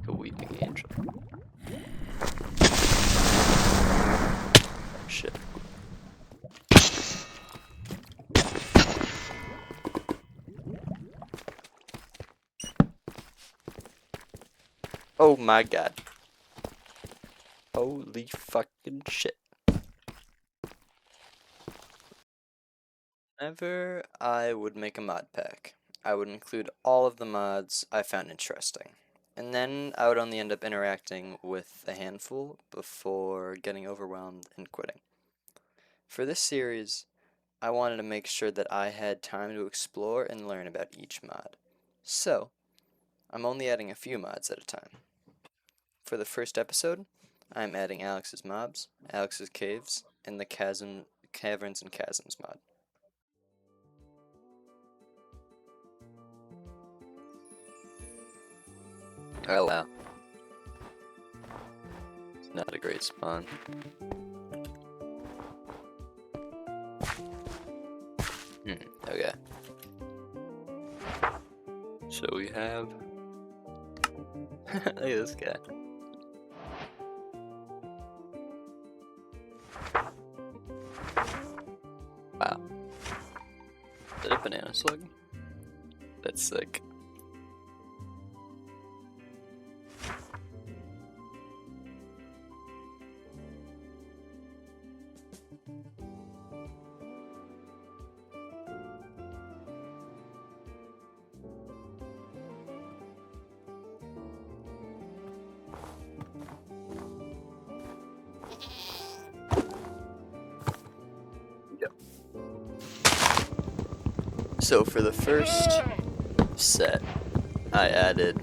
A weeping angel. Shit. Oh my god. Holy fucking shit. Whenever I would make a mod pack, I would include all of the mods I found interesting. And then I would only end up interacting with a handful before getting overwhelmed and quitting. For this series, I wanted to make sure that I had time to explore and learn about each mod. So, I'm only adding a few mods at a time. For the first episode, I'm adding Alex's mobs, Alex's caves, and the caverns and chasms mod. Oh wow. It's not a great spawn. Okay. So we have... Look at this guy. Wow. Is that a banana slug? That's sick. So for the first set, I added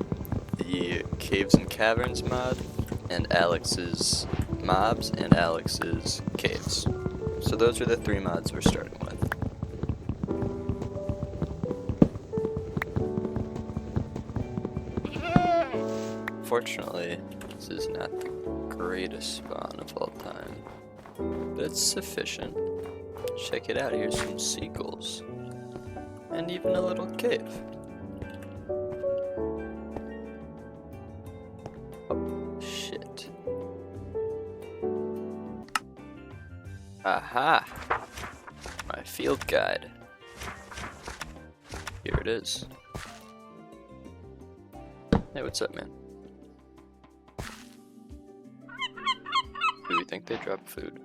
the Caves and Caverns mod, and Alex's mobs, and Alex's caves. So those are the three mods we're starting with. Fortunately, this is not the greatest spawn of all time, but it's sufficient. Check it out, here's some seagulls. And even a little cave. Oh, shit. Aha! My field guide. Here it is. Hey, what's up, man? Do we think they drop food?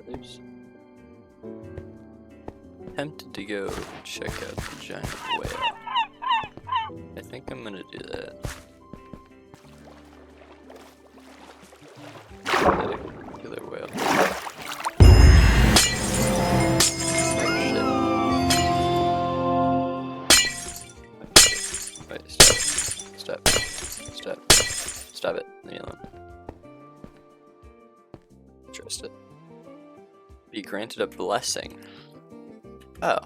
Others. Tempted to go check out the giant whale. I think I'm gonna do that. Killer whale. Wait, stop it, leave me alone. Trust it. Be granted a blessing. Oh.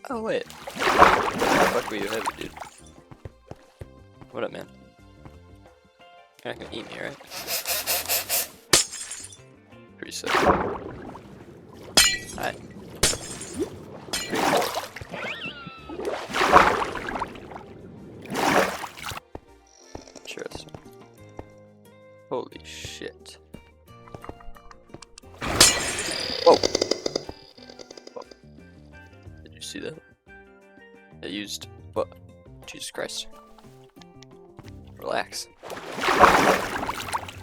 Oh, wait. What the fuck were you heavy, dude? What up, man? You're not gonna eat me, right? Pretty sick. Hi. Pretty cool. Interesting. Holy shit. Whoa! Did you see that? I used... what? Jesus Christ. Relax.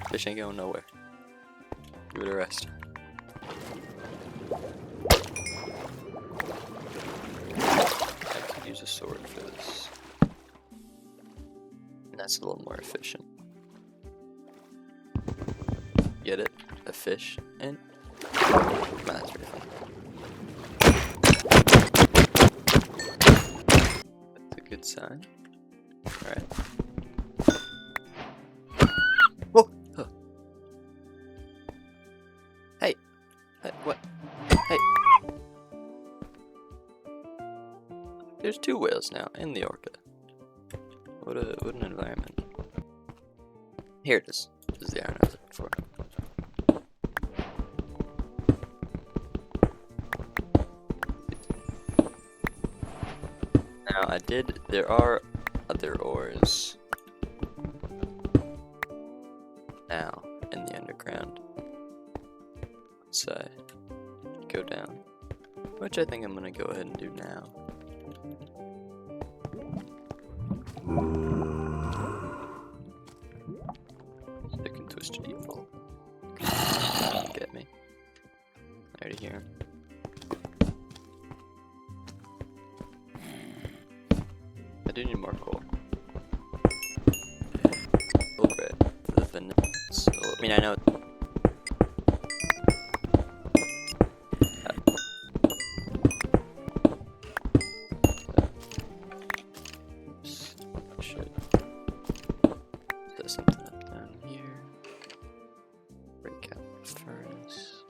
Fish ain't going nowhere. Give it a rest. I could use a sword for this. And that's a little more efficient. Get it? A fish and That's pretty fun. That's a good sign. Alright. Whoa! Huh. Hey! Hey, what? Hey! There's 2 whales now, in the orca. What an environment. Here it is. This is the iron I was looking for. Now there are other ores now in the underground. Once I go down, which I think I'm gonna go ahead and do now. Sick and twisted evil. Get me. I already hear him. I do need more coal. Okay. The vanilla. I mean, I know. Shit. There's something up down here. Break out the furnace.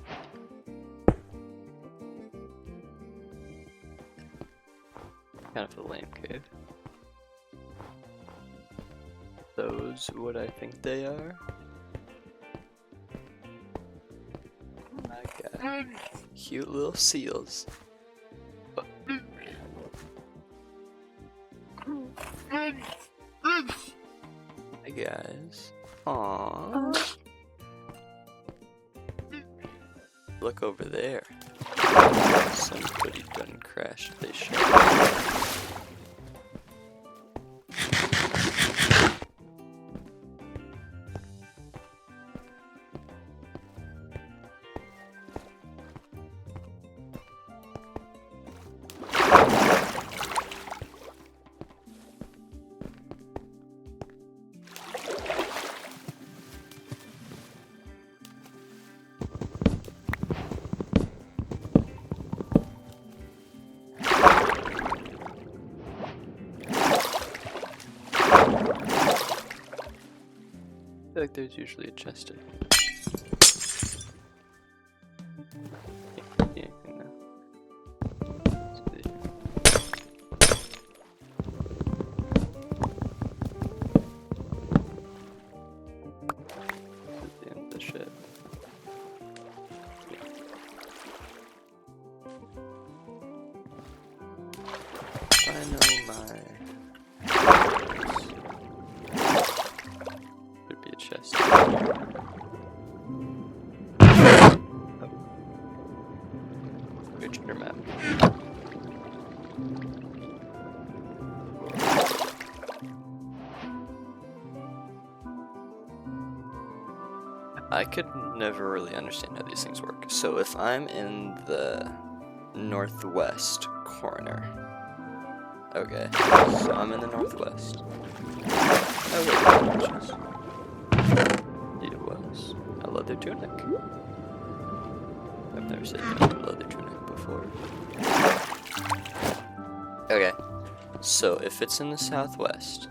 Kind of a lame cave. Those what I think they are. My god. Cute little seals. Hey guys. Aww. Look over there. Somebody done crashed their ship. I feel like there's usually a chest in here. Anything now? Let's see. This is the end of the ship. I know my... Be a chest. Good map. I could never really understand how these things work. So if I'm in the northwest corner. Okay, so I'm in the northwest. Okay, it was a leather tunic. I've never said leather tunic before. Okay, so if it's in the southwest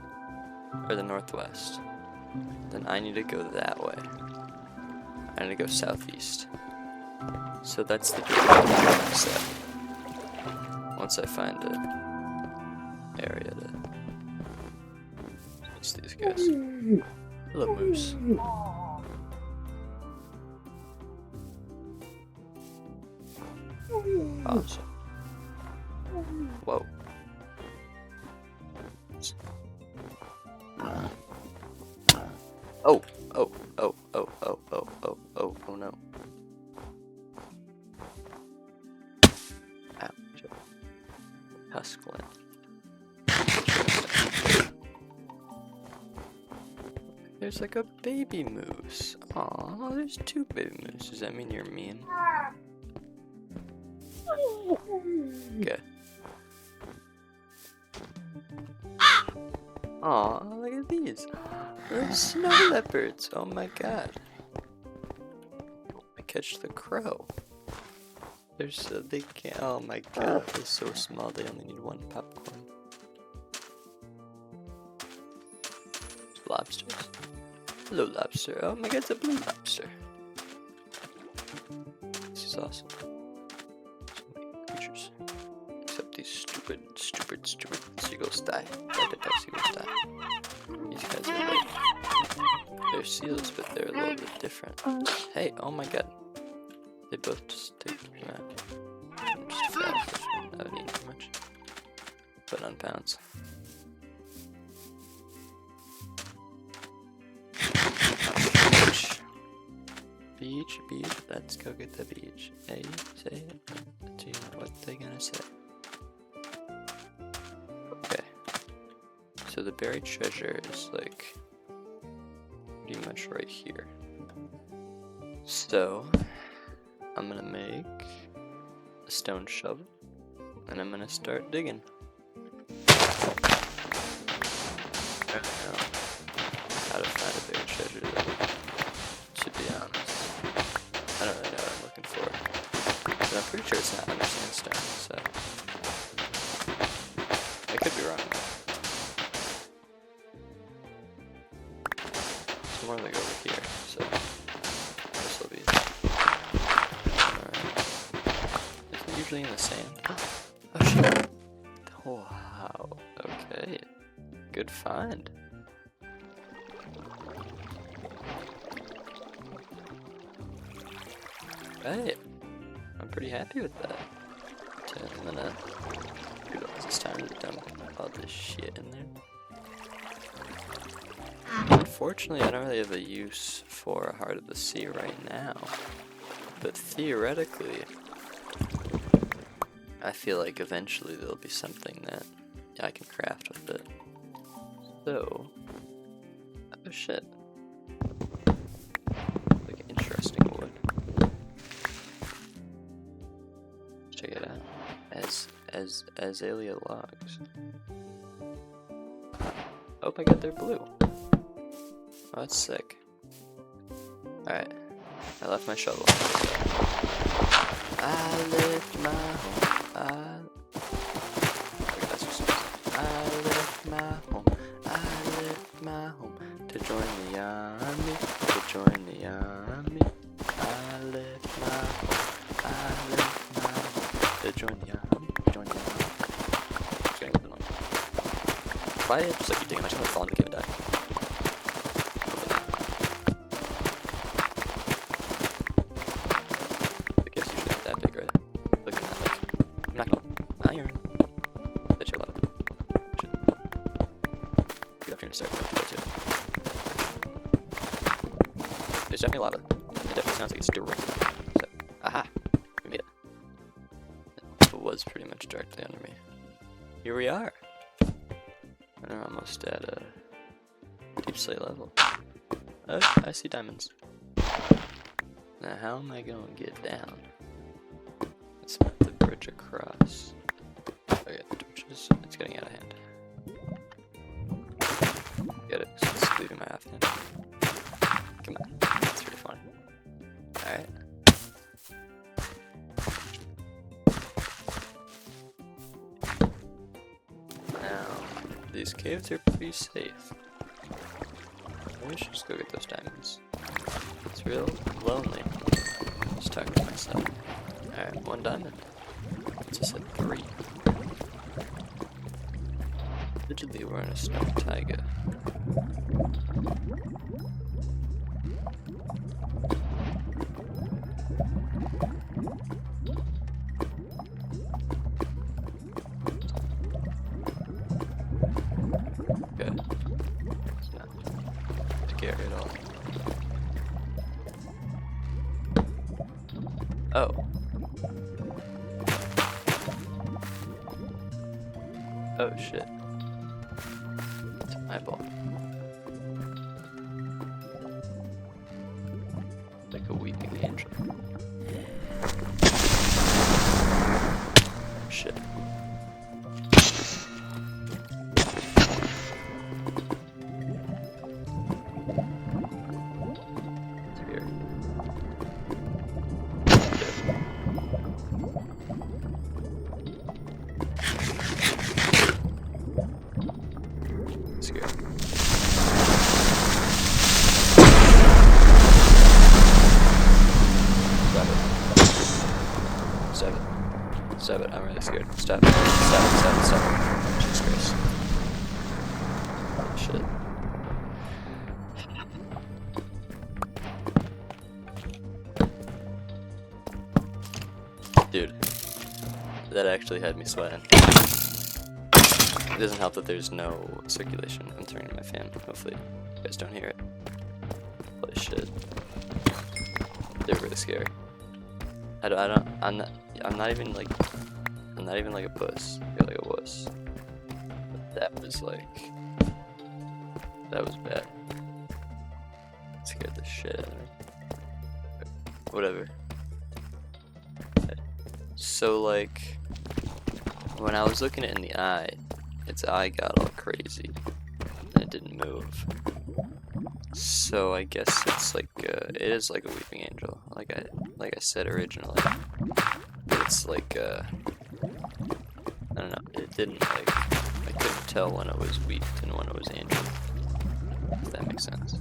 or the northwest, then I need to go that way. I need to go southeast. So that's the direction I'm gonna set. Once I find an area to face these guys. Hello, moose. Awesome. Whoa. Oh, oh, oh, oh, oh, oh, oh, oh, oh no. Ouch. Husklin. There's like a baby moose. Aw, there's 2 baby mooses. Does that mean you're mean? Okay. Aw, look at these. They're snow leopards. Oh my god. Oh my catch the crow. They're so, they can't, oh my god, they're so small, they only need one popcorn. Lobsters. Hello, lobster. Oh my god, it's a blue lobster. This is awesome. So many creatures. Except these stupid seagulls die. Seagulls die. These guys are like, they're seals, but they're a little bit different. Hey, oh my god. They both just take that. I'm just fast. I don't need too much. But on pounds. Beach, let's go get the beach. Hey, say it. Do you know what they're gonna say? Okay. So the buried treasure is like pretty much right here. So I'm gonna make a stone shovel and I'm gonna start digging. I don't know how to find a buried treasure though, to be honest. I don't really know what I'm looking for, but I'm pretty sure it's not under sandstone, so I could be wrong. It's more like over here, so this will be. Alright. Is it usually in the sand? Oh shit! Oh, wow. Okay. Good find. Right. I'm pretty happy with that. So I'm gonna utilize this time to dump all this shit in there. Unfortunately, I don't really have a use for a Heart of the Sea right now. But theoretically, I feel like eventually there'll be something that I can craft with it. So, oh shit. Like interesting wood. Check it out. Azalea logs. Oh my god, they're blue. Oh, that's sick. Alright. I left my shovel. I left my home. I left my home. I left my home to join the army. To join the army. I left my home. I left my home to join the army. Join the army. Just getting a little annoying. Why did I just like keep digging? I just want to fall into the cave and die. The cave's usually not that big, right? Look at that, like, I'm not gonna iron. That shit loud. Get up here and start to go too. There's definitely lava. It definitely sounds like it's directly. So, aha! We made it. It was pretty much directly under me. Here we are. We're almost at a deep slate level. Oh, I see diamonds. Now, how am I going to get down? Let's move the bridge across. Okay, the torches. It's getting out of hand. Get it? So it's leaving my half hand. Come on, that's pretty fun. Alright. Now, these caves are pretty safe. Maybe I should just go get those diamonds. It's real lonely. Just talking to myself. Alright, 1 diamond. It just said 3. Allegedly, we're in a snow taiga. Okay. It's not scary at all. Oh. Oh shit. It's an eyeball. Like a weeping angel. Shit. It's here. Stop it. I'm really scared. Stop it. Stop it. Stop it. Stop it. Jesus Christ. Shit. Dude. That actually had me sweating. It doesn't help that there's no circulation. I'm turning my fan. Hopefully you guys don't hear it. Holy shit. They're really scary. I'm not even like a puss. I feel like a wuss. But that was bad. It scared the shit out of me. Whatever. So like, when I was looking it in the eye, its eye got all crazy and it didn't move. So I guess it's like it is like a weeping angel, like I said originally. It's like I don't know. It didn't like, I couldn't tell when it was weeped and when it was angel. If that makes sense.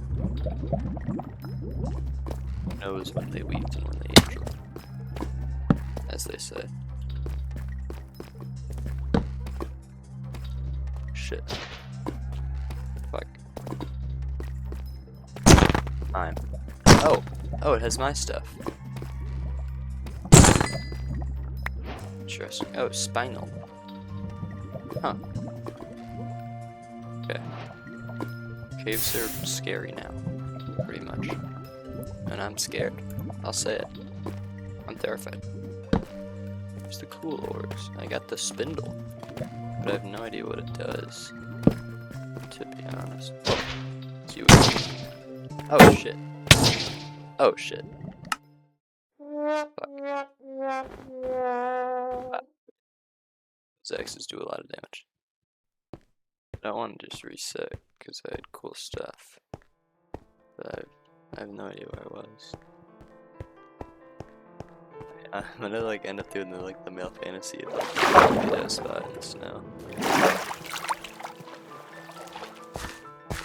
Who knows when they weeped and when they angel, as they say. Shit. Fuck. Oh, it has my stuff. Interesting. Oh, spinal. Huh. Okay. Caves are scary now, pretty much. And I'm scared. I'll say it. I'm terrified. There's the cool ores. I got the spindle, but I have no idea what it does, to be honest. It's you. Oh shit. Oh shit. Fuck. These axes do a lot of damage. I don't want to just reset because I had cool stuff, but I have no idea where I was. I'm gonna like end up doing the male fantasy of like a spot in the snow.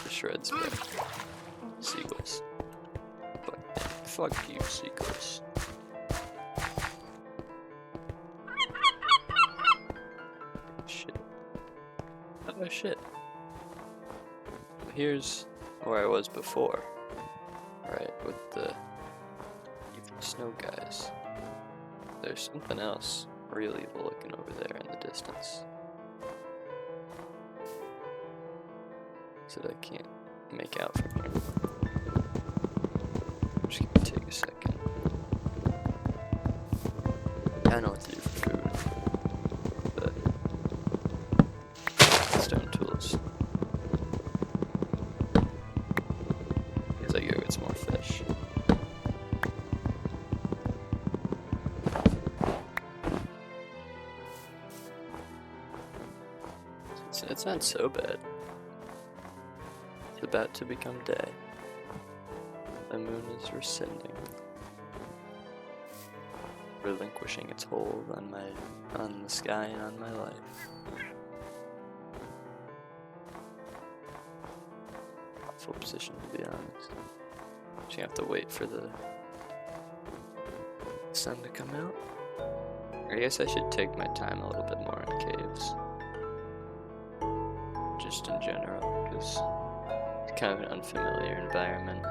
The shreds, man. Seagulls. Fuck you, seagulls. Shit. Oh shit. Here's where I was before. Right, with the snow guys. There's something else really evil looking over there in the distance. So that I can't make out from here. Just gonna take a second. I know what to do for food, but stone tools. Because I go get some more fish. It's not so bad. It's about to become day. The moon is rescinding, relinquishing its hold on the sky and on my life. Awful position, to be honest. Just gonna have to wait for the sun to come out. I guess I should take my time a little bit more in caves, just in general, because it's kind of an unfamiliar environment.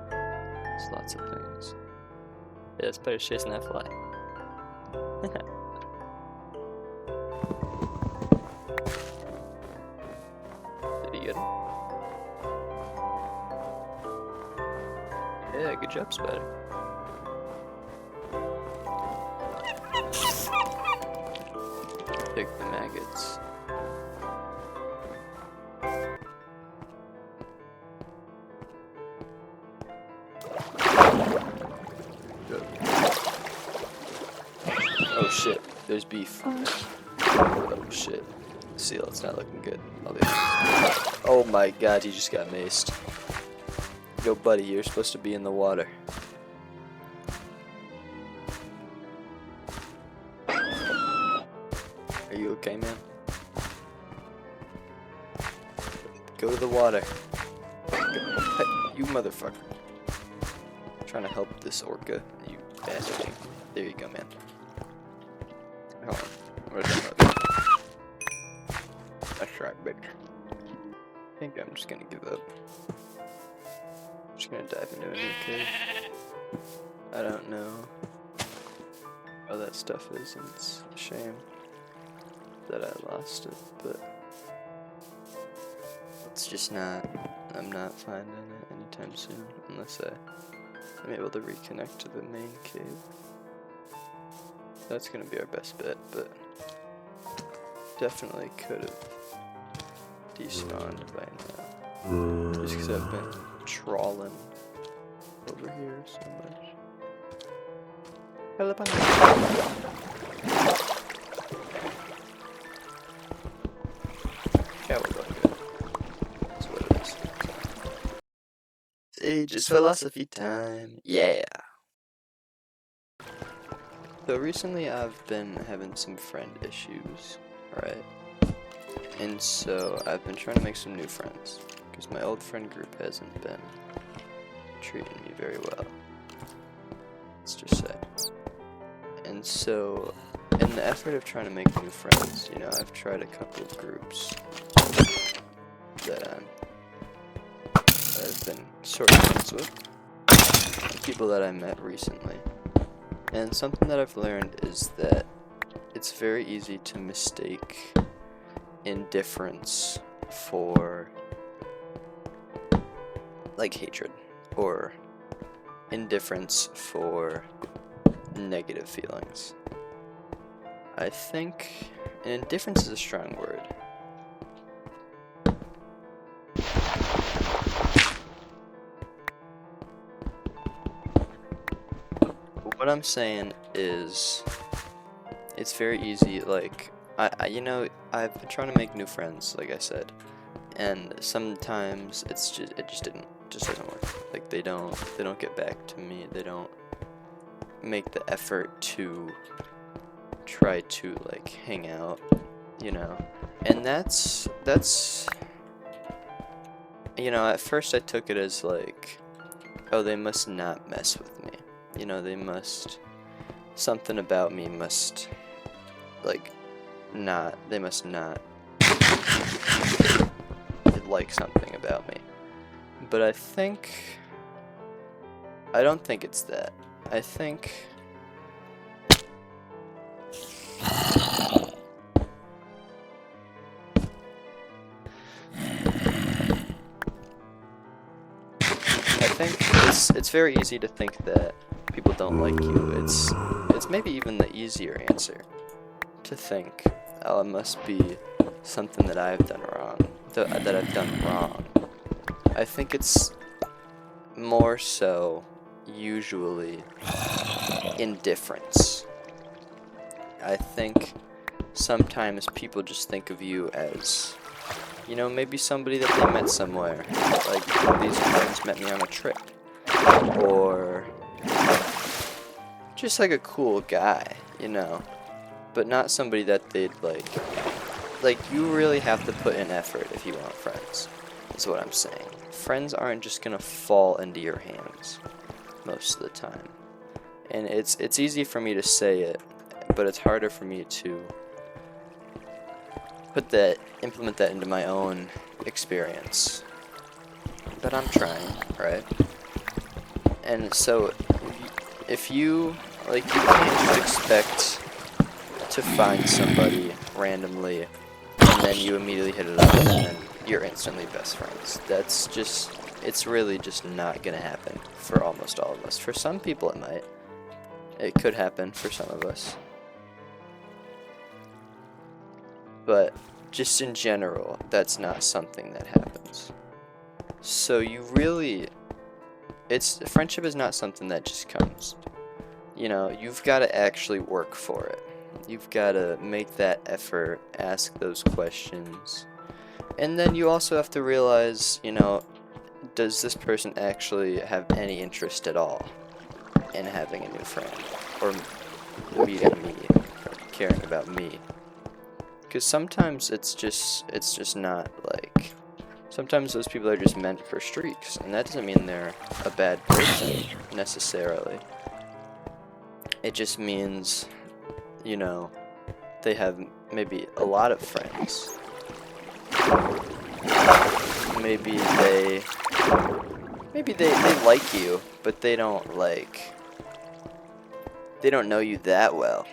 There's lots of things. Yeah, this spider's chasing that fly. Did he get him? Yeah, good job, spider. Pick the maggots. Oh shit, there's beef. Oh shit. Seal, it's not looking good. I'll be honest. Oh my god, he just got maced. Yo buddy, you're supposed to be in the water. Are you okay, man? Go to the water. Hey, you motherfucker. I'm trying to help this orca, you bastard. There you go, man. Hold on. Where's that mother? That's right, bitch. I think I'm just gonna give up. I'm just gonna dive into a new cave. I don't know how that stuff is, and it's a shame that I lost it, but it's just not, I'm not finding it anytime soon, unless I'm able to reconnect to the main cave. That's gonna be our best bet, but definitely could have despawned by now. Just because I've been trawling over here so much. Hello, yeah, we're going good. That's what it is. Sage's philosophy time. Yeah! So recently I've been having some friend issues, right? And so I've been trying to make some new friends, because my old friend group hasn't been treating me very well. Let's just say. And so, in the effort of trying to make new friends, you know, I've tried a couple of groups that I've been sort of friends with, people that I met recently. And something that I've learned is that it's very easy to mistake indifference for, like, hatred, or indifference for negative feelings. I think, and indifference is a strong word. What I'm saying is, it's very easy, like, you know, I've been trying to make new friends, like I said, and sometimes it just doesn't work. Like, they don't get back to me, they don't make the effort to try to, like, hang out, you know, and that's, you know, at first I took it as, like, oh, they must not mess with me. You know, something about me must, like, they must not like something about me. But I don't think it's that. I think it's very easy to think that people don't like you. It's maybe even the easier answer to think, oh, it must be something that I've done wrong, that I've done wrong. I think it's more so usually indifference. I think sometimes people just think of you as, you know, maybe somebody that they met somewhere. Like, these friends met me on a trip. Or just like a cool guy, you know. But not somebody that they'd like, you really have to put in effort if you want friends, is what I'm saying. Friends aren't just gonna fall into your hands most of the time. And it's easy for me to say it, but it's harder for me to implement that into my own experience. But I'm trying, right? And so, if you can't just expect to find somebody randomly, and then you immediately hit it up, and then you're instantly best friends. It's really just not gonna happen for almost all of us. For some people it might. It could happen for some of us. But just in general, that's not something that happens. So friendship is not something that just comes. You know, you've got to actually work for it. You've got to make that effort, ask those questions. And then you also have to realize, you know, does this person actually have any interest at all in having a new friend? Or meeting me, or caring about me? Because sometimes it's just not, like, sometimes those people are just meant for streaks, and that doesn't mean they're a bad person, necessarily. It just means, you know, they have maybe a lot of friends. Maybe they like you, but they don't know you that well.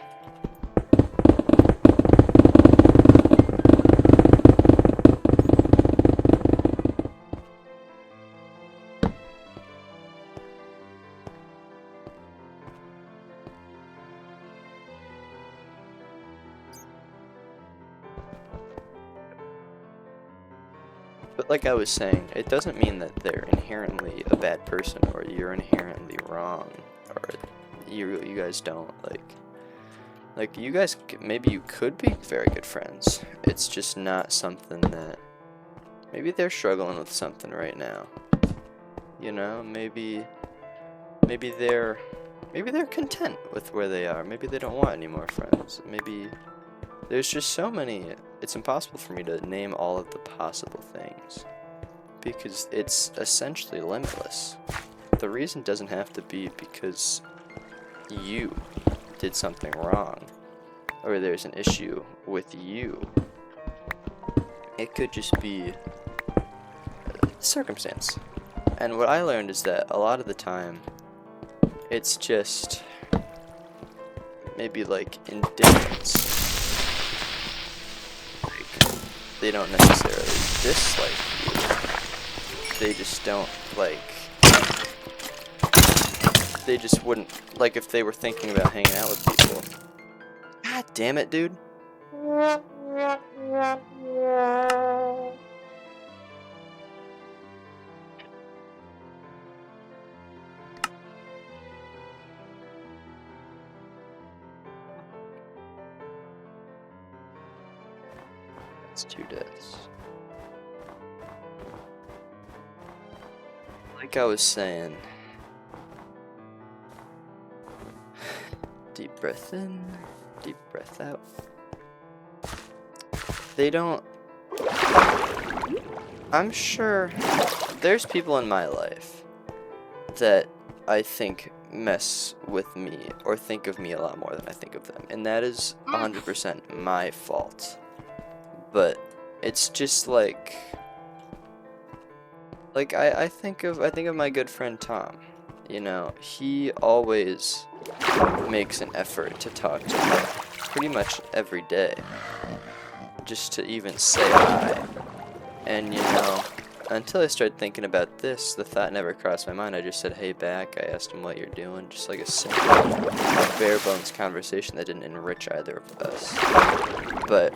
But like I was saying, it doesn't mean that they're inherently a bad person or you're inherently wrong or you guys don't like you guys maybe you could be very good friends. It's just not something that maybe they're struggling with something right now. You know, maybe they're content with where they are. Maybe they don't want any more friends. Maybe there's just so many. It's impossible for me to name all of the possible things because it's essentially limitless. The reason doesn't have to be because you did something wrong or there's an issue with you. It could just be circumstance. And what I learned is that a lot of the time it's just maybe like indifference. They don't necessarily dislike you. They just don't they just wouldn't if they were thinking about hanging out with people. God damn it, dude. That's 2 deaths. Like I was saying, deep breath in, deep breath out. They don't. I'm sure there's people in my life that I think mess with me or think of me a lot more than I think of them, and that is 100% my fault. But it's just I think of my good friend Tom. You know, he always makes an effort to talk to me pretty much every day, just to even say hi. And you know, until I started thinking about this, the thought never crossed my mind. I just said hey back. I asked him what you're doing, just like a simple, bare bones conversation that didn't enrich either of us. But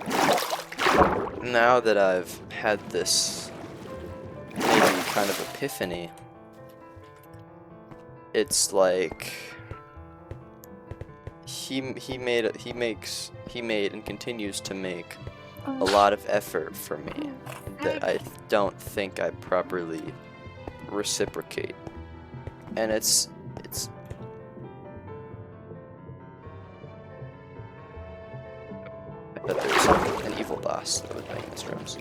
now that I've had this maybe kind of epiphany, it's like he made and continues to make a lot of effort for me that I don't think I properly reciprocate. And it's I bet there's an evil boss that was making these rooms.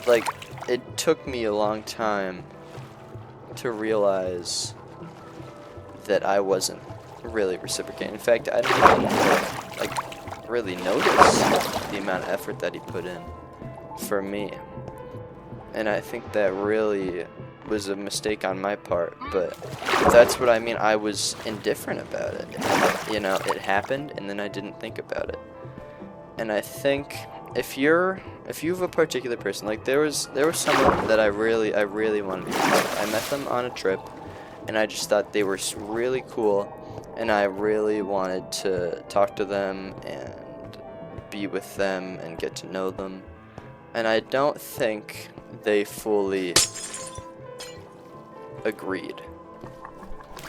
Like, it took me a long time to realize that I wasn't really reciprocating. In fact, I didn't even really notice the amount of effort that he put in for me. And I think that really was a mistake on my part, but that's what I mean. I was indifferent about it. You know, it happened and then I didn't think about it. And I think if you have a particular person, like there was someone that I really wanted to meet. I met them on a trip and I just thought they were really cool and I really wanted to talk to them and be with them and get to know them. And I don't think they fully agreed.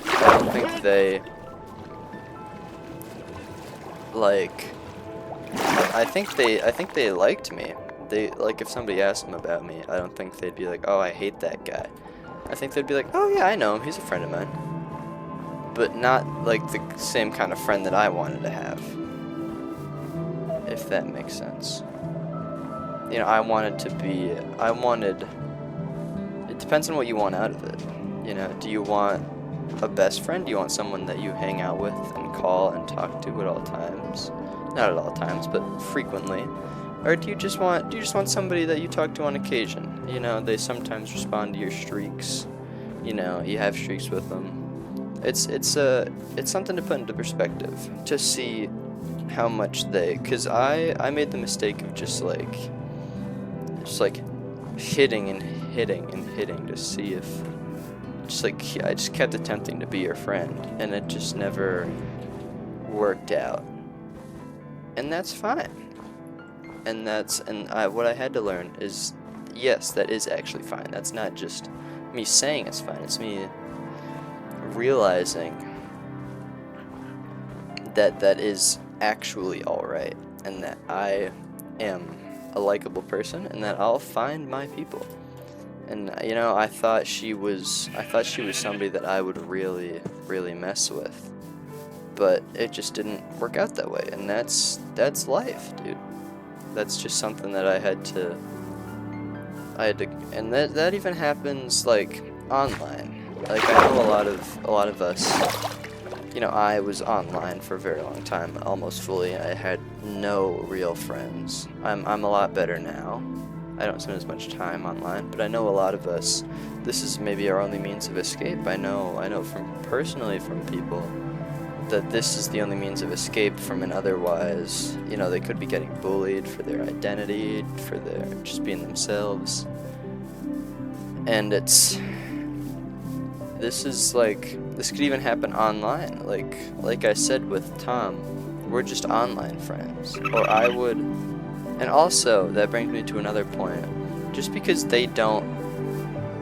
I don't think they I think they liked me. They if somebody asked them about me, I don't think they'd be like, "Oh, I hate that guy." I think they'd be like, "Oh yeah, I know him. He's a friend of mine." But not like the same kind of friend that I wanted to have. If that makes sense. You know, it depends on what you want out of it. You know, do you want a best friend? Do you want someone that you hang out with and call and talk to at all times? Not at all times, but frequently. Or do you just want somebody that you talk to on occasion? You know, they sometimes respond to your streaks. You know, you have streaks with them. It's something to put into perspective to see how much cause I made the mistake of just like hitting and hitting and hitting to see if I just kept attempting to be your friend, and it just never worked out. And that's fine. And what I had to learn is, yes, that is actually fine. That's not just me saying it's fine. It's me realizing that that is actually alright, and that I am a likable person, and that I'll find my people. And you know, I thought she was somebody that I would really, really mess with, but it just didn't work out that way. And that's life, dude. That's just something that I had to, and that even happens like online. Like, I know a lot of us. You know, I was online for a very long time, almost fully. I had no real friends. I'm a lot better now. I don't spend as much time online, but I know a lot of us, this is maybe our only means of escape. I know personally from people that this is the only means of escape from an otherwise, you know, they could be getting bullied for their identity, for their just being themselves. And this could even happen online. Like I said with Tom, we're just online friends. Or I would. And also, that brings me to another point. Just because they don't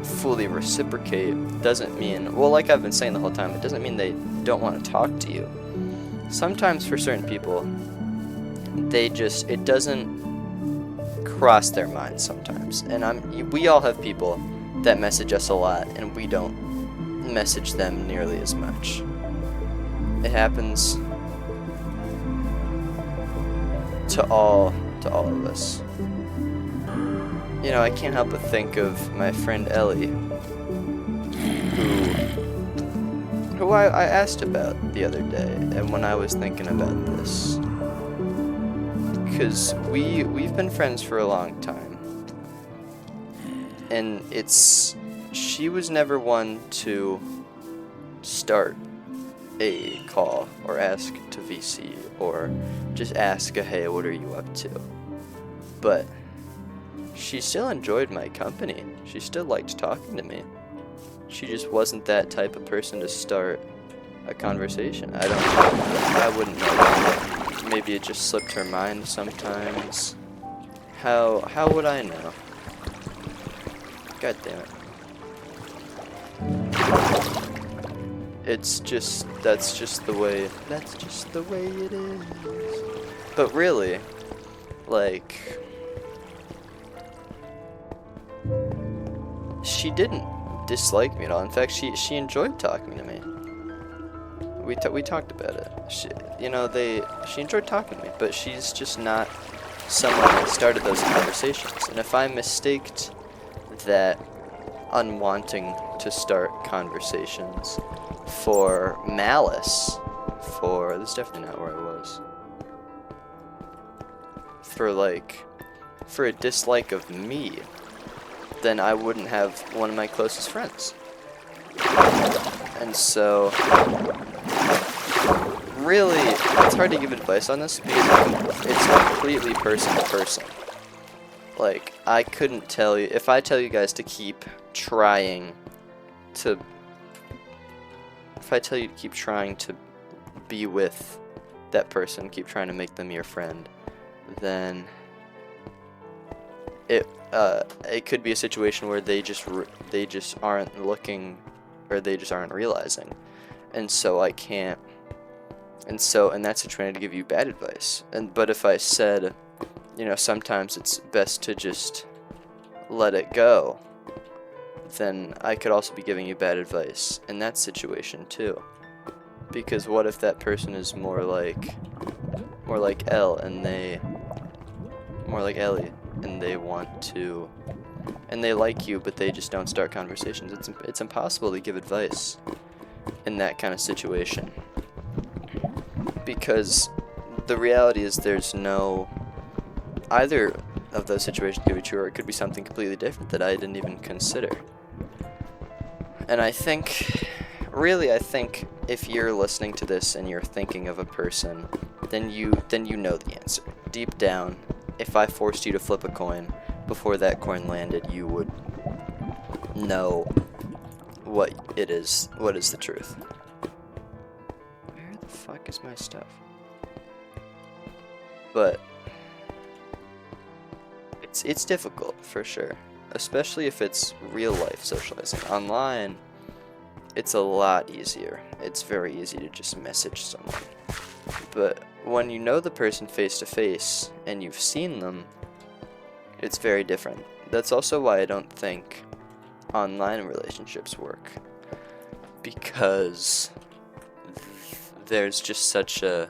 fully reciprocate doesn't mean, well, like I've been saying the whole time, it doesn't mean they don't want to talk to you. Sometimes for certain people, it doesn't cross their minds sometimes. And we all have people that message us a lot, and we don't message them nearly as much. It happens to all of us. You know, I can't help but think of my friend Ellie, who I asked about the other day, and when I was thinking about this, because we've been friends for a long time, and she was never one to start a call or ask to VC or just ask hey, what are you up to? But she still enjoyed my company. She still liked talking to me. She just wasn't that type of person to start a conversation. I wouldn't know. Maybe it just slipped her mind sometimes. How would I know? God damn it. That's just the way it is. But really, like, she didn't dislike me at all. In fact, she enjoyed talking to me. We talked about it. She enjoyed talking to me, but she's just not someone that started those conversations. And if I mistaked that unwanting to start conversations for malice, that's definitely not where I was. For a dislike of me, then I wouldn't have one of my closest friends. And so, really, it's hard to give advice on this because it's completely person to person. Like, I couldn't tell you, if I tell you guys to keep trying to be with that person, keep trying to make them your friend, then it could be a situation where they just aren't looking, or they just aren't realizing, and so I can't. And so in that situation, I'd give you bad advice. But if I said, sometimes it's best to just let it go, then I could also be giving you bad advice in that situation too. Because what if that person is more like Ellie, and they want to, and they like you, but they just don't start conversations. It's impossible to give advice in that kind of situation. Because the reality is there's no... Either of those situations could be true, or it could be something completely different that I didn't even consider. And I think, really, I think if you're listening to this and you're thinking of a person, then you know the answer. Deep down, if I forced you to flip a coin before that coin landed, you would know what it is, what is the truth. Where the fuck is my stuff? But it's difficult for sure, especially if it's real life socializing. Online, it's a lot easier. It's very easy to just message someone. But when you know the person face to face and you've seen them, it's very different. That's also why I don't think online relationships work, because there's such a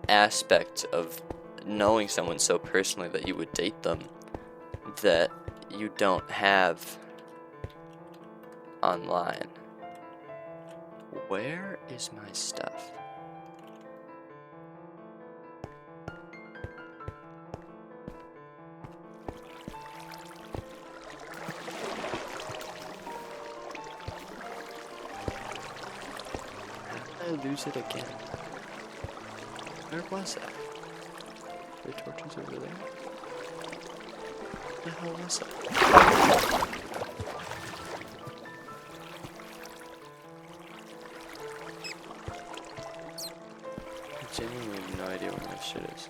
aspect of knowing someone so personally that you would date them that you don't have online. Where is my stuff? How did I lose it again? Where was that? The torches over there? Where the hell was that? I genuinely have no idea where my shit is.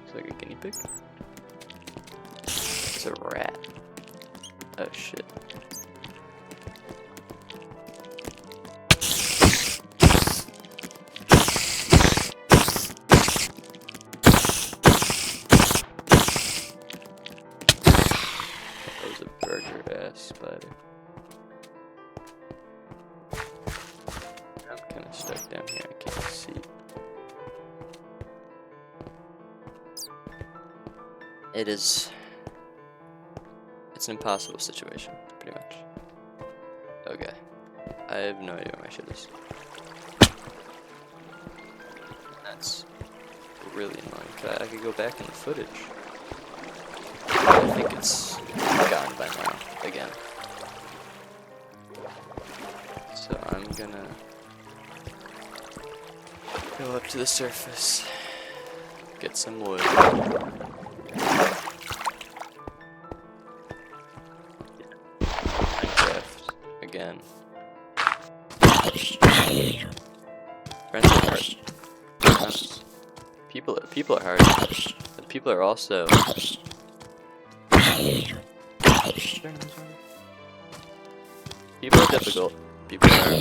It's like a guinea pig. It's a rat. Oh shit. That was a burger ass spider. I'm kinda stuck down here, I can't see. It's an impossible situation, pretty much. Okay. I have no idea where my shit is. That's really annoying. I could go back in the footage. I think it's gone by now, again. So I'm gonna go up to the surface, get some wood. Again. Friends are hard. People are hard. But people are also people are difficult. People are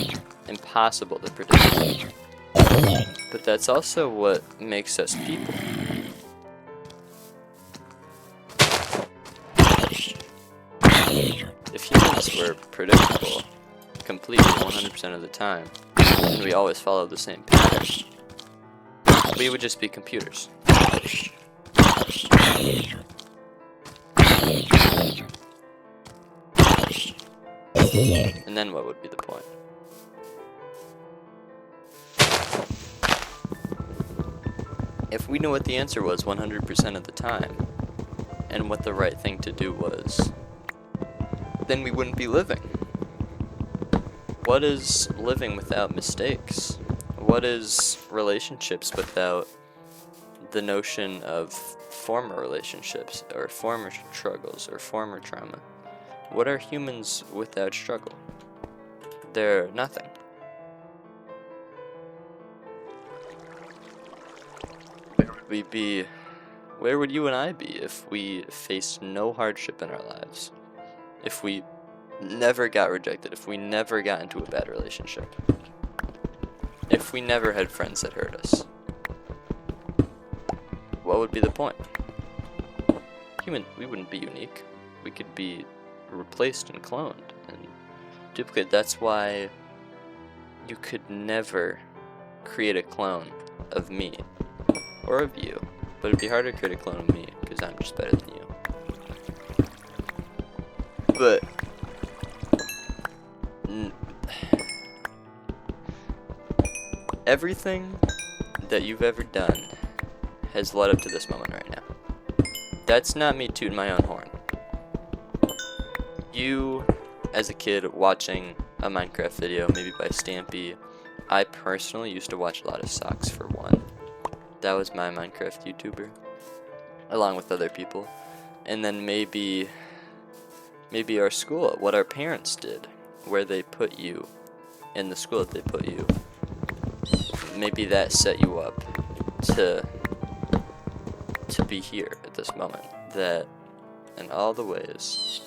impossible to predict. But that's also what makes us people. If humans were predictable completely 100% of the time, and we always follow the same pattern, we would just be computers. And then what would be the point? If we knew what the answer was 100% of the time, and what the right thing to do was, then we wouldn't be living. What is living without mistakes? What is relationships without the notion of former relationships, or former struggles, or former trauma? What are humans without struggle? They're nothing. Where would we be? Where would you and I be if we faced no hardship in our lives? If we never got rejected, if we never got into a bad relationship, if we never had friends that hurt us, what would be the point? We wouldn't be unique. We could be replaced and cloned, and duplicate. That's why you could never create a clone of me or of you, but it'd be harder to create a clone of me because I'm just better than you. But everything that you've ever done has led up to this moment right now. That's not me tooting my own horn. You, as a kid, watching a Minecraft video, maybe by Stampy. I personally used to watch a lot of Socks for One. That was my Minecraft YouTuber, along with other people. And then maybe our school, what our parents did, where they put you in the school that they put you. Maybe that set you up to be here at this moment. That in all the ways.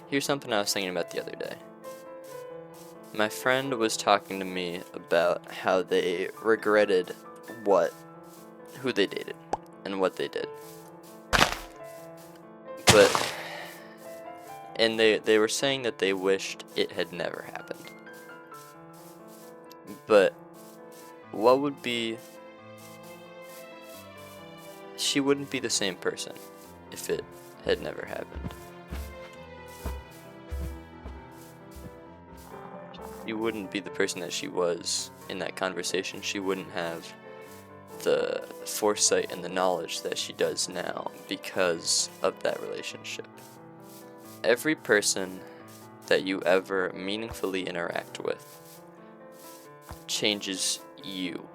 Here's something I was thinking about the other day. My friend was talking to me about how they regretted who they dated and what they did. And they were saying that they wished it had never happened. But what would be... She wouldn't be the same person if it had never happened. She wouldn't be the person that she was in that conversation. She wouldn't have the foresight and the knowledge that she does now because of that relationship. Every person that you ever meaningfully interact with changes you.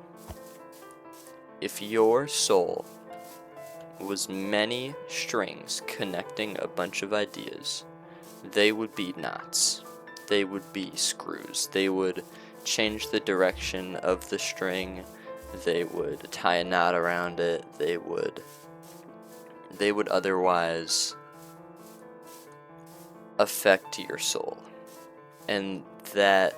If your soul was many strings connecting a bunch of ideas, they would be knots. They would be screws. They would change the direction of the string. They would tie a knot around it. They would otherwise affect your soul. And that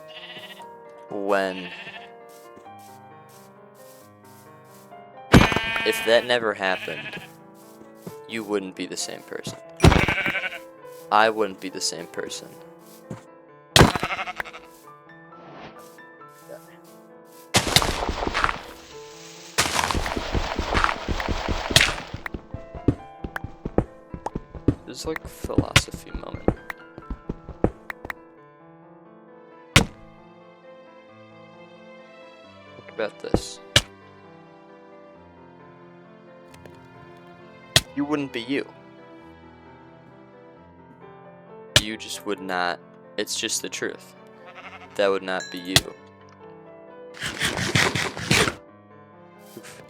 if that never happened, you wouldn't be the same person. I wouldn't be the same person. It's like a philosophy moment. Think about this. You wouldn't be you. You just would not. It's just the truth. That would not be you. Oof.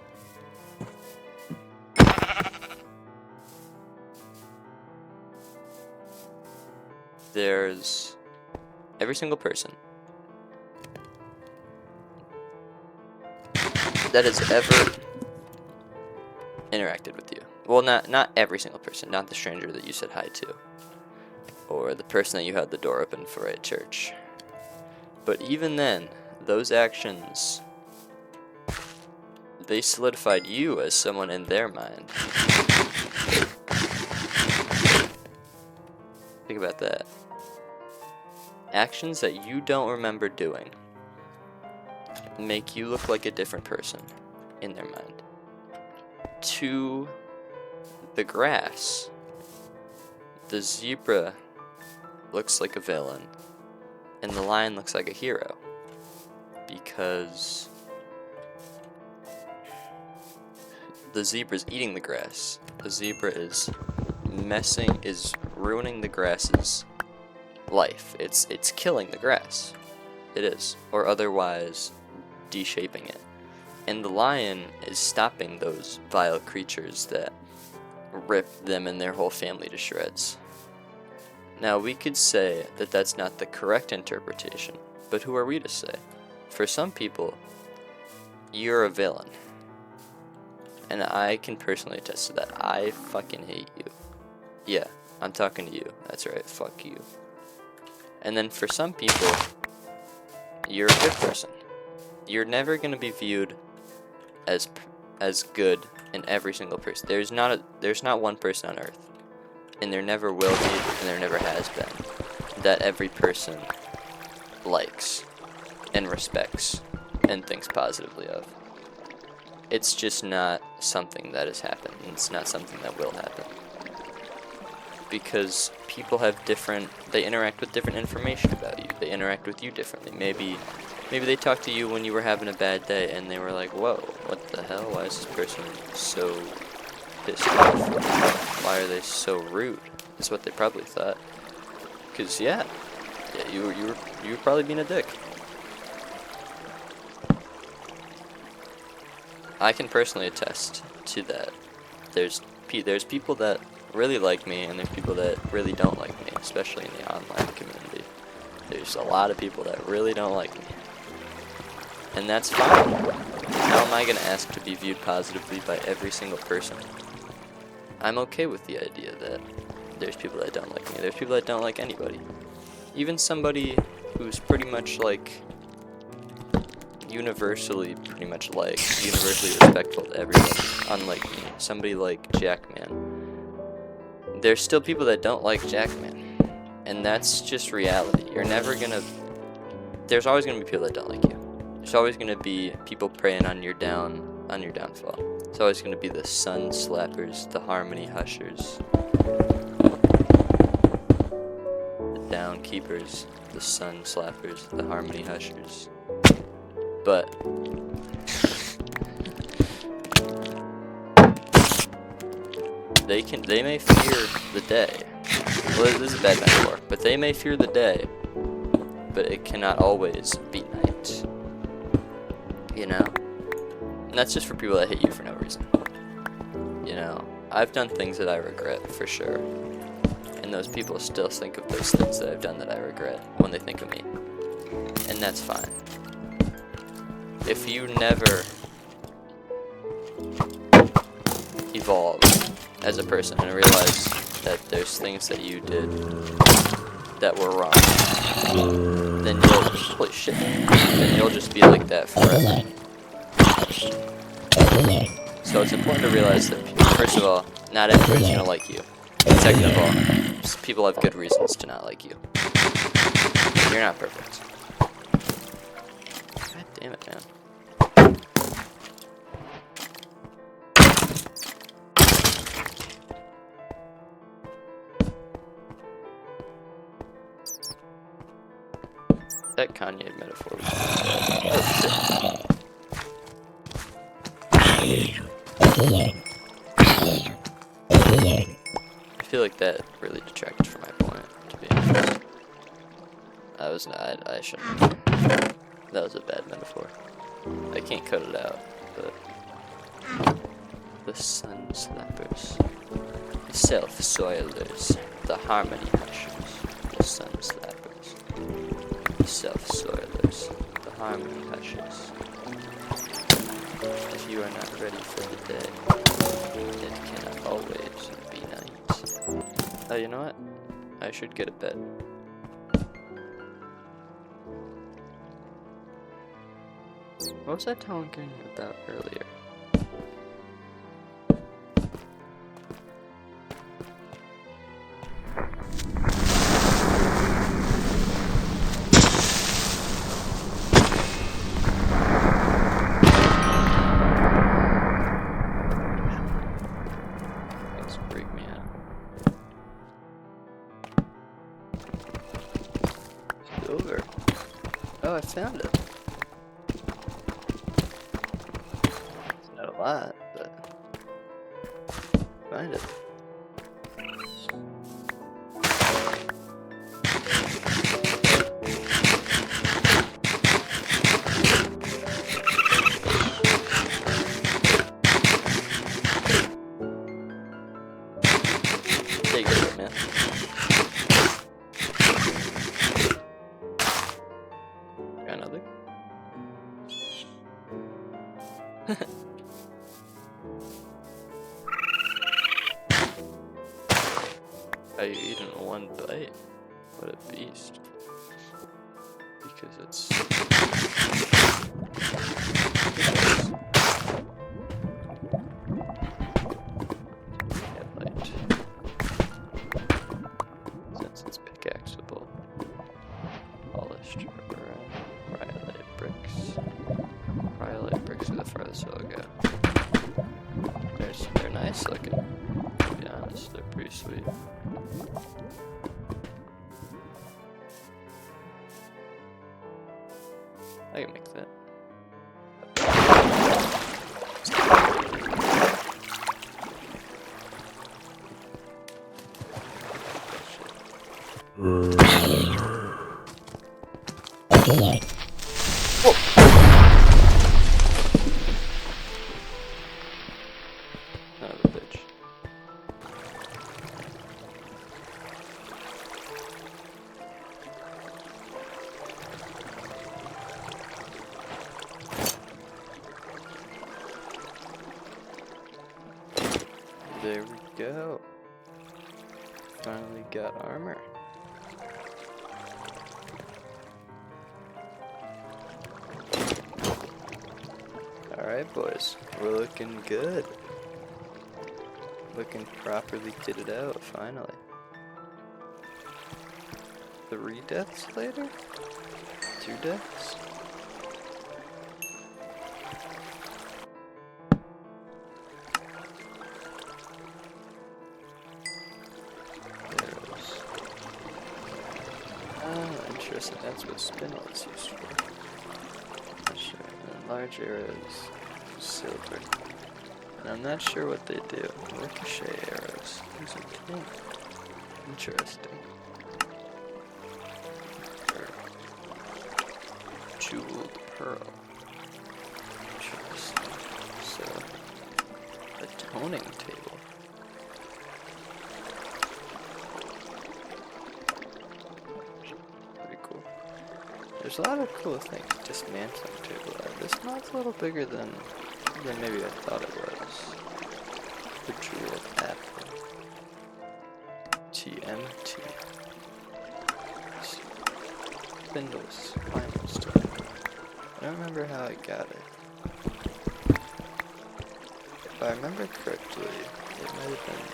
There's every single person that has ever interacted with you. Well, not every single person, not the stranger that you said hi to, or the person that you had the door open for at church. But even then, those actions, they solidified you as someone in their mind. Think about that. Actions that you don't remember doing make you look like a different person in their mind. To the grass, the zebra looks like a villain, and the lion looks like a hero, because the zebra's eating the grass. The zebra is ruining the grass's life. It's killing the grass. It is, or otherwise deshaping it. And the lion is stopping those vile creatures that rip them and their whole family to shreds. Now, we could say that that's not the correct interpretation, but who are we to say? For some people, you're a villain. And I can personally attest to that. I fucking hate you. Yeah, I'm talking to you. That's right, fuck you. And then for some people, you're a good person. You're never going to be viewed as good in every single person. There's not one person on earth, and there never will be, and there never has been, that every person likes and respects and thinks positively of. It's just not something that has happened, and it's not something that will happen. Because people have they interact with different information about you. They interact with you differently. Maybe they talked to you when you were having a bad day and they were like, whoa, what the hell? Why is this person so pissed off? Why are they so rude? That's what they probably thought. Because, yeah, you were probably being a dick. I can personally attest to that. There's people that really like me, and there's people that really don't like me, especially in the online community. There's a lot of people that really don't like me. And that's fine. How am I going to ask to be viewed positively by every single person? I'm okay with the idea that there's people that don't like me. There's people that don't like anybody. Even somebody who's pretty much like universally respectful to everybody, unlike me. Somebody like Jackman. There's still people that don't like Jackman. And that's just reality. There's always gonna be people that don't like you. There's always gonna be people preying on your downfall. It's always gonna be the sun slappers, the harmony hushers, the down keepers, the sun slappers, the harmony hushers. But they may fear the day. Well, this is a bad metaphor, but they may fear the day, but it cannot always be night. You know? And that's just for people that hate you for no reason. You know? I've done things that I regret, for sure. And those people still think of those things that I've done that I regret when they think of me. And that's fine. If you never evolve as a person and realize that there's things that you did that were wrong, then you'll just be like that forever. So it's important to realize that, first of all, not everybody's gonna like you. And second of all, people have good reasons to not like you. You're not perfect. God damn it, man. That Kanye metaphor was I feel like that really detracted from my point, to be honest. I shouldn't. That was a bad metaphor. I can't cut it out, but the sun slappers, the self-soilers, the harmony hushers, the sun slappers, the self-soilers, the harmony hushers. If you are not ready for the day, it cannot always be night. Oh, you know what? I should get a bed. What was I talking about earlier? Things freak me out. Silver. Oh, I found it. Not a lot, but find it. Take it, man. Got another. How you eat in one bite? What a beast. Because it's... Headlight. Since it's pickaxeable. Polished rubber. bricks. Probably like bricks are the farthest I'll go. They're nice looking, to be honest. They're pretty sweet. I can make that. Son of a bitch. There we go. Finally got armor. Alright boys, we're looking good. Looking properly kitted out, finally. 3 deaths later? 2 deaths? Arrows. Ah, interesting, that's what spindle is used for. Sure. And large arrows, silver. And I'm not sure what they do. Ricochet arrows. These are pink. Interesting. Jeweled pearl. Interesting. So, a toning table. Pretty cool. There's a lot of cool things. Dismantling table. This mod's a little bigger than maybe I thought it was. The jeweled apple. TMT. Spindles. Final stuff. I don't remember how I got it. If I remember correctly, it might have been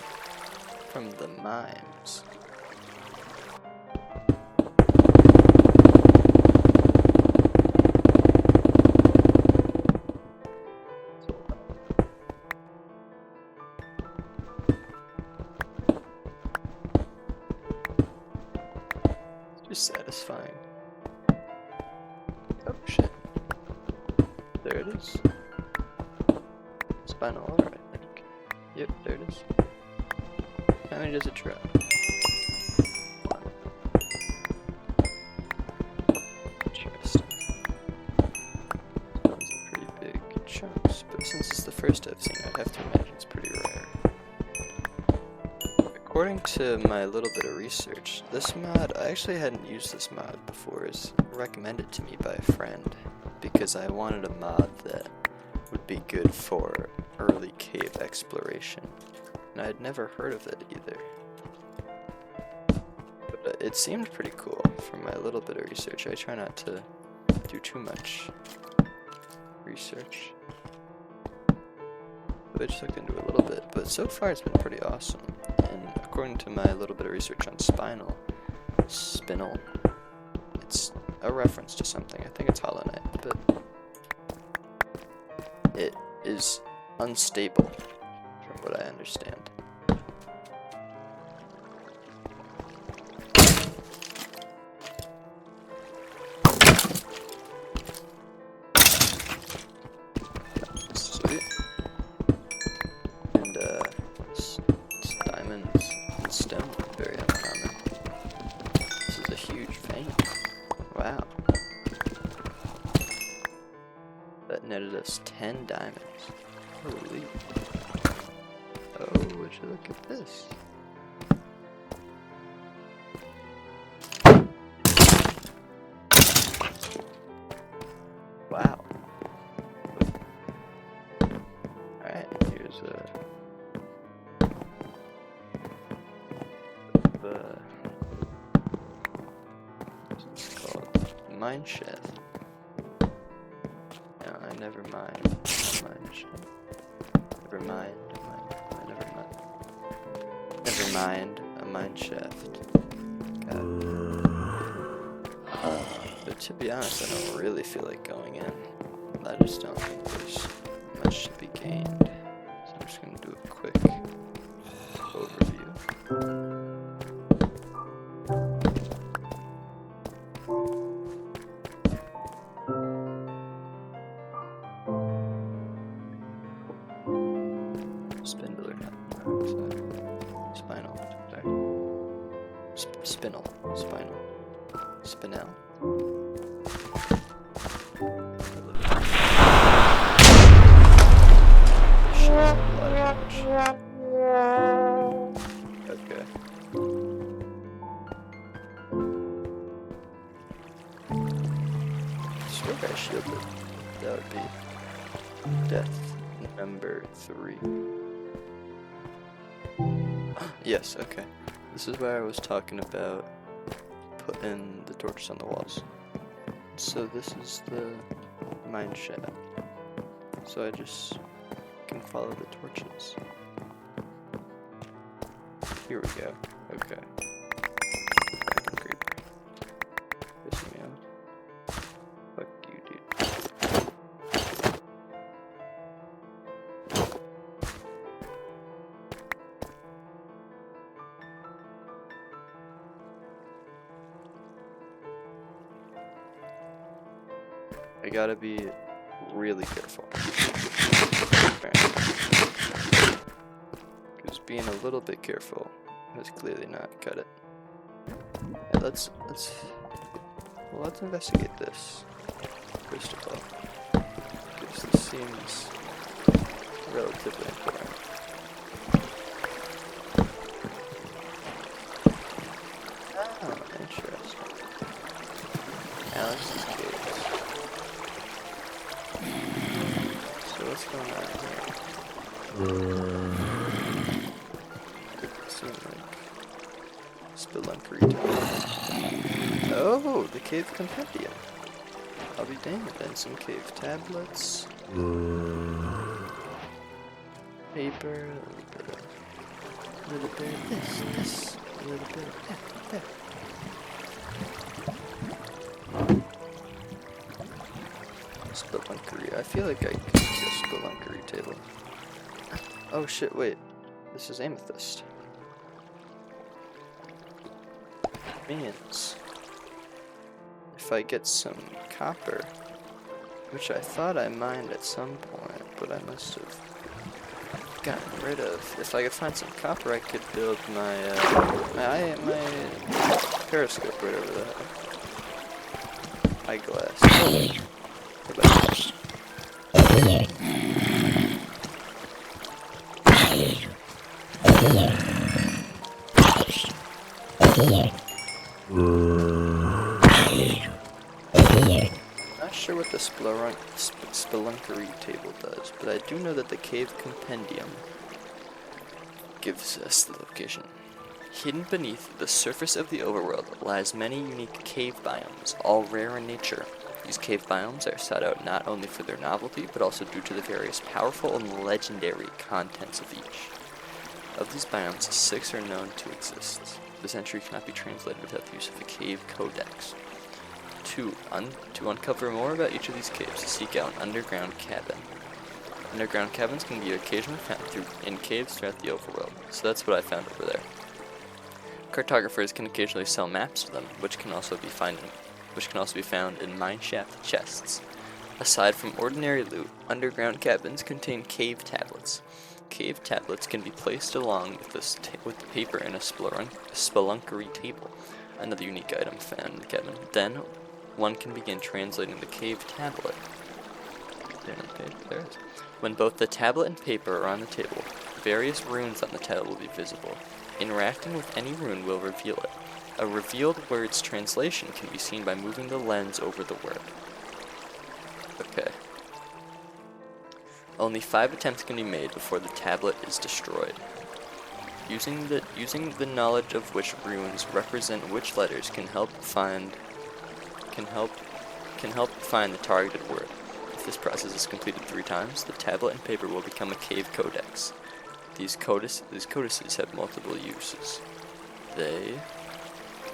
from the mimes. Satisfying. Oh shit. There it is. Spinal ore, I think. Yep, there it is. How many does it drop? 1. Interesting. Those are pretty big chunks, but since it's the first I've seen, I'd have to imagine it's pretty rare. According to my little bit of research, this mod, I actually hadn't used this mod before. It was recommended to me by a friend because I wanted a mod that would be good for early cave exploration, and I had never heard of it either. But it seemed pretty cool from my little bit of research. I try not to do too much research, but I just looked into it a little bit. But so far it's been pretty awesome. And according to my little bit of research on spinal, it's a reference to something. I think it's Hollow Knight, but it is unstable, from what I understand. Sweet. And diamonds and stone, very uncommon. This is a huge vein. Wow. That netted us 10 diamonds. Holy. Oh, would you look at this? Wow. Alright, here's what's it called? Mine shaft. No, I never mind. Mine shaft. Never mind. Never mind. A mine shaft. God. To be honest, I don't really feel like going in. I just don't think there's much to be gained. So I'm just gonna do a quick overview. Spindler, no, spinal, sorry. Spinal, spinal, spinel. Okay. I swear I shielded. That would be death number 3. Yes, okay. This is where I was talking about putting the torches on the walls. So this is the mine shaft. So I just can follow the torches. Here we go. Okay. Fucking creeper. Pissing me off. Fuck you, dude. I gotta be really careful. Because being a little bit careful has clearly not cut it. Yeah, let's investigate this first of all. Because this seems relatively important. Oh, interesting. Alex's caves. So what's going on here? Seems like spelunkery time. Oh, the cave compendium. I'll be damned. And some cave tablets. Paper, a little bit of this, a little bit of that. Spelunkery. I feel like I could use a spelunkery table. Oh shit, wait. This is amethyst. Means if I get some copper, which I thought I mined at some point, but I must have gotten rid of. If I could find some copper, I could build my periscope right over that. Eyeglass. Not sure what the spelunkery table does, but I do know that the cave compendium gives us the location. Hidden beneath the surface of the overworld lies many unique cave biomes, all rare in nature. These cave biomes are sought out not only for their novelty, but also due to the various powerful and legendary contents of each. Of these biomes, 6 are known to exist. This entry cannot be translated without the use of a cave codex. To uncover more about each of these caves, seek out an underground cabin. Underground cabins can be occasionally found in caves throughout the overworld, so that's what I found over there. Cartographers can occasionally sell maps of them, which can also be found in mineshaft chests. Aside from ordinary loot, underground cabins contain cave tablets. Cave tablets can be placed along with the paper in a spelunkery table, another unique item found in the cabin. Then, one can begin translating the cave tablet. There it is. When both the tablet and paper are on the table, various runes on the tablet will be visible. Interacting with any rune will reveal it. A revealed word's translation can be seen by moving the lens over the word. Okay. Only 5 attempts can be made before the tablet is destroyed. Using the knowledge of which runes represent which letters can help find the targeted word. If this process is completed 3 times, the tablet and paper will become a cave codex. These codices have multiple uses. They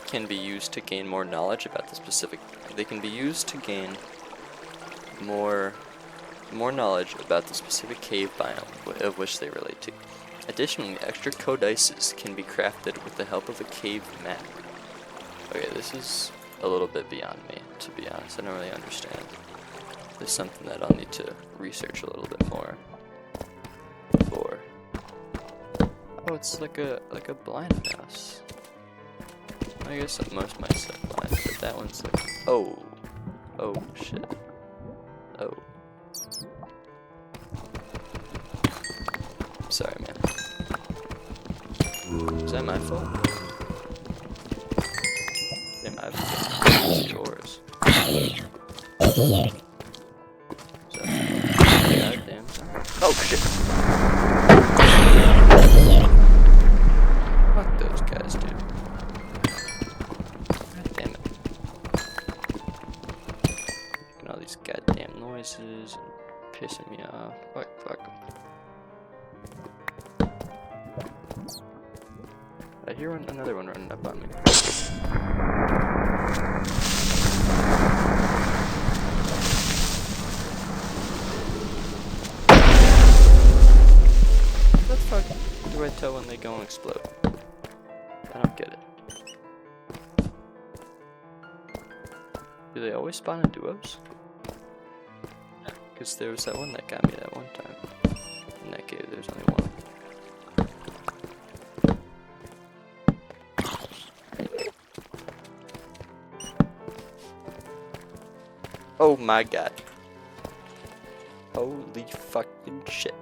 can be used to gain more knowledge about the specific. They can be used to gain more knowledge about the specific cave biome of which they relate to. Additionally, extra codices can be crafted with the help of a cave map. Okay, this is a little bit beyond me, to be honest. I don't really understand. This is something that I'll need to research a little bit more for. Oh, it's like a blind mouse. I guess most mice are blind, but that one's like, oh shit, oh. Sorry, man. Is that my fault? Damn, I've yours. Goddamn. Oh shit. Fuck those guys, dude. God damn it. Making all these goddamn noises and pissing me off. Fuck. I hear another one running up on me. What the fuck do I tell when they go and explode? I don't get it. Do they always spawn in duos? Because there was that one that got me that one time. In that cave, there's only one. Oh my god. Holy fucking shit.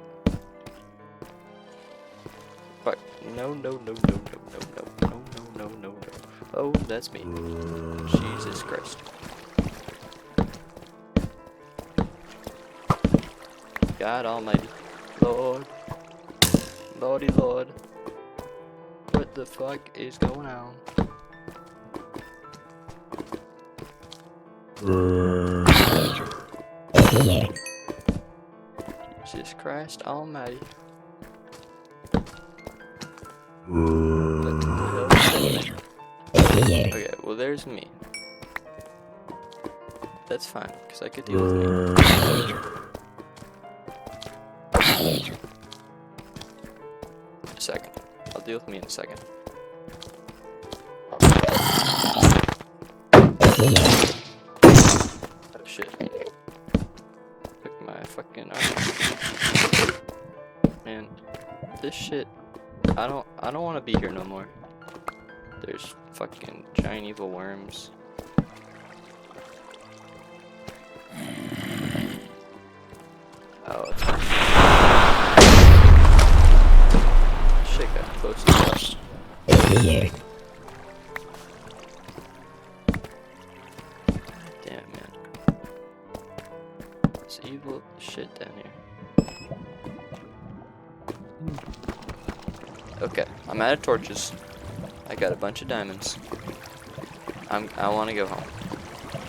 Fuck. No. Oh, that's me. Jesus Christ. God almighty. Lord. Lordy Lord. What the fuck is going on? Jesus Christ almighty. What the hell is that? Okay, well there's me. That's fine, because I could deal with me. A second. I'll deal with me in a second. Oh shit. Took my fucking arm. Man, this shit, I don't want to be here no more. There's fucking giant evil worms. Oh, it's shit got close to us. Damn it, man. There's evil shit down here. Okay, I'm out of torches. I got a bunch of diamonds. I want to go home.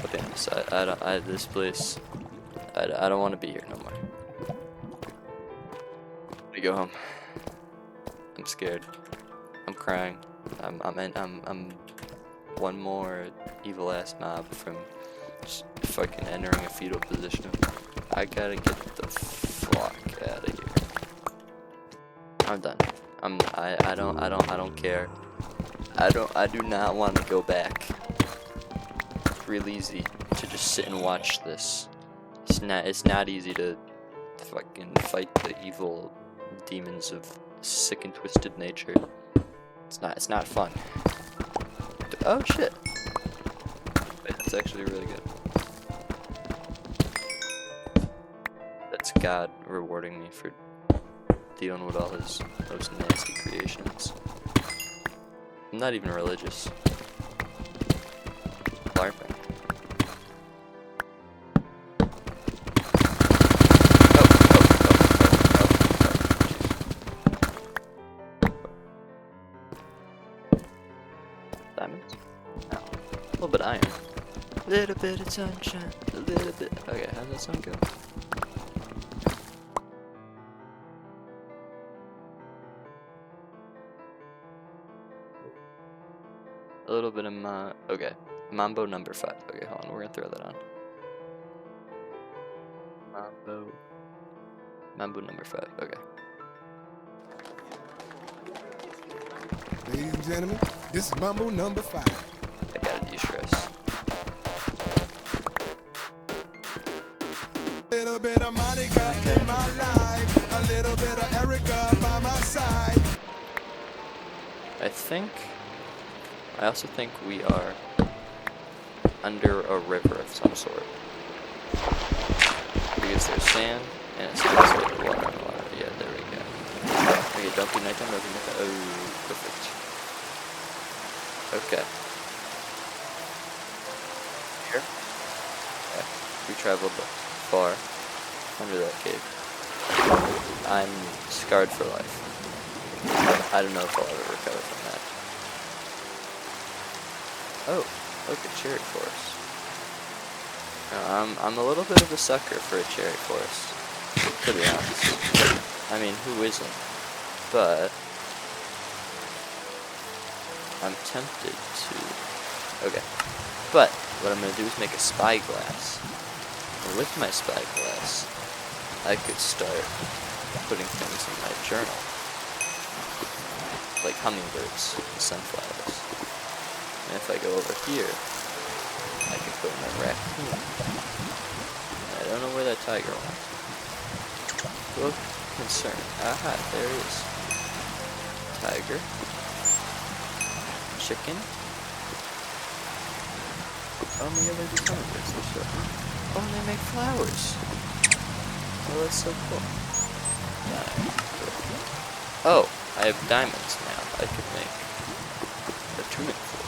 I'll be honest. This place. I don't want to be here no more. Let me go home. I'm scared. I'm crying. I'm one more evil ass mob from just fucking entering a fetal position. I gotta get the fuck out of here. I'm done. I don't care. I do not want to go back. It's real easy to just sit and watch this. It's not easy to fucking fight the evil demons of sick and twisted nature. It's not fun. Oh shit. Wait, that's actually really good. That's God rewarding me for dealing with all his most nasty creations. I'm not even religious. LARPing. Diamonds? No. A little bit of iron. A little bit of sunshine. A little bit. Okay, how's that sound go? A little bit of okay. Mambo number 5. Okay, hold on, we're gonna throw that on. Mambo number 5, okay. Ladies and gentlemen, this is Mambo number 5. I gotta de-stress. Little bit of Monica in my life, a little bit of Erica by my side. I also think we are under a river of some sort. Because there's sand, and it smells like water. Yeah, there we go. Okay, don't be nighttime, don't be nighttime. Oh, perfect. Okay. Here. Okay. We traveled far under that cave. I'm scarred for life. I don't know if I'll ever recover from that. Oh, look, a cherry forest. I'm a little bit of a sucker for a cherry forest, to be honest. I mean, who isn't? But I'm tempted to. Okay. But what I'm gonna do is make a spyglass. And with my spyglass, I could start putting things in my journal. Like hummingbirds and sunflowers. And if I go over here, I can put in a raccoon. I don't know where that tiger went. Look concerned. Aha, there it is. Tiger. Chicken. Oh my god, they do hummingbirds. They're so cool. Oh, and they make flowers. Oh, that's so cool. Oh, I have diamonds now. I could make a tuning fork.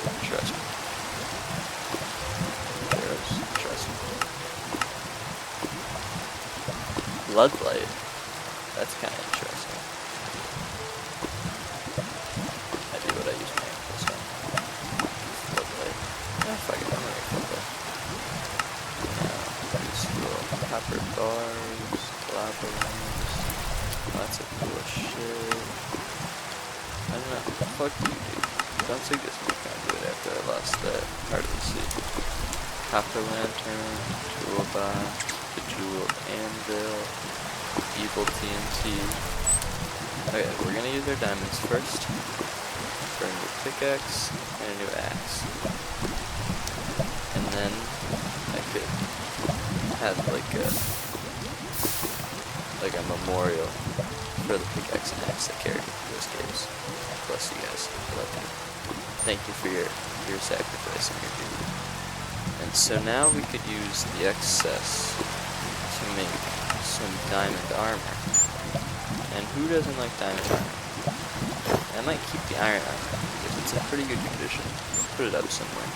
Interesting. Arrows. Interesting. Bloodlight. That's kind of interesting. I do what I use my ankles on. Floodlight. Oh, fuck it, I'm gonna make floodlight. These little copper bars, lava lamps, lots of cool shit. I don't know, what the fuck do you do? Don't suggest me can't do it after I lost that part of the sea. Copper lantern, toolbox, bejeweled anvil, evil TNT. Okay, we're gonna use our diamonds first for a new pickaxe and a new axe. And then I could have like a memorial for the pickaxe and axe that carried me through those caves. Bless you guys. I love you. Thank you for your sacrifice and your duty. And so now we could use the excess to make some diamond armor. And who doesn't like diamond armor? I might keep the iron armor because it's in pretty good condition. Put it up somewhere.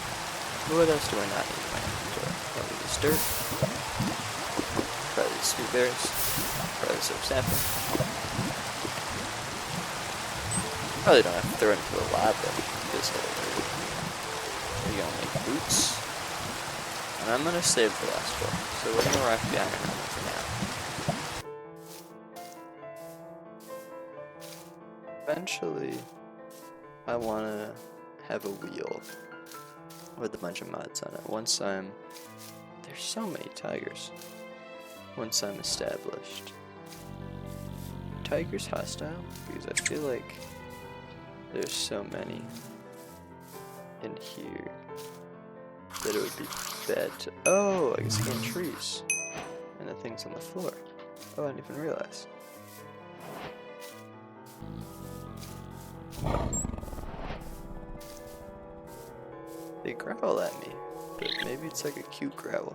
What else do I not need in my inventory? Probably this dirt. Probably these sweet berries. Probably some sapling. Probably don't have to throw it into the lava because we're gonna make boots. And I'm gonna save the last one. So we're gonna rock the iron armor for now. Eventually, I wanna have a wheel with a bunch of mods on it. There's so many tigers. Once I'm established. Tigers hostile? Because I feel like there's so many in here that it would be bad to. Oh, I can see in trees. And the things on the floor. Oh, I didn't even realize. They growl at me, but maybe it's like a cute growl.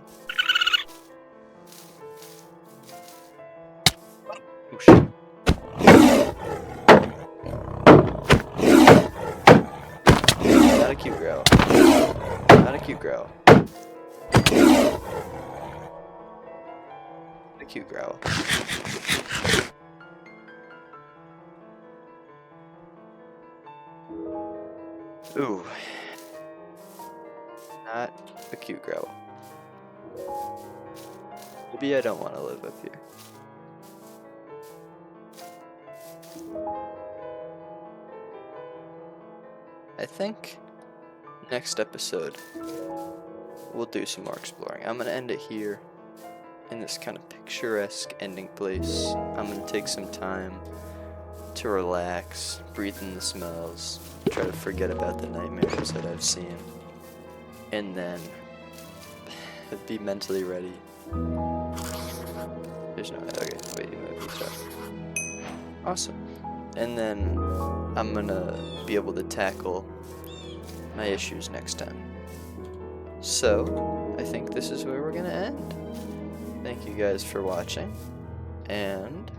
Oh shit. Not a cute growl. Not a cute growl. Not a cute growl. Ooh. Not a cute growl. Maybe I don't want to live up here. I think next episode, we'll do some more exploring. I'm going to end it here in this kind of picturesque ending place. I'm going to take some time to relax, breathe in the smells, try to forget about the nightmares that I've seen, and then be mentally ready. There's no, okay, wait, start. Awesome. And then I'm gonna be able to tackle my issues next time. So, I think this is where we're gonna end. Thank you guys for watching, and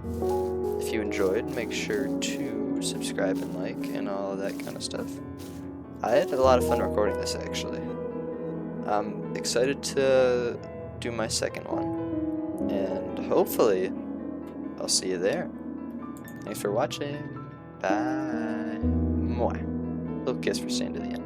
if you enjoyed, make sure to subscribe and like and all of that kind of stuff. I had a lot of fun recording this, actually. I'm excited to do my second one, and hopefully I'll see you there. Thanks for watching. Bye. Mwah. Little kiss for staying to the end.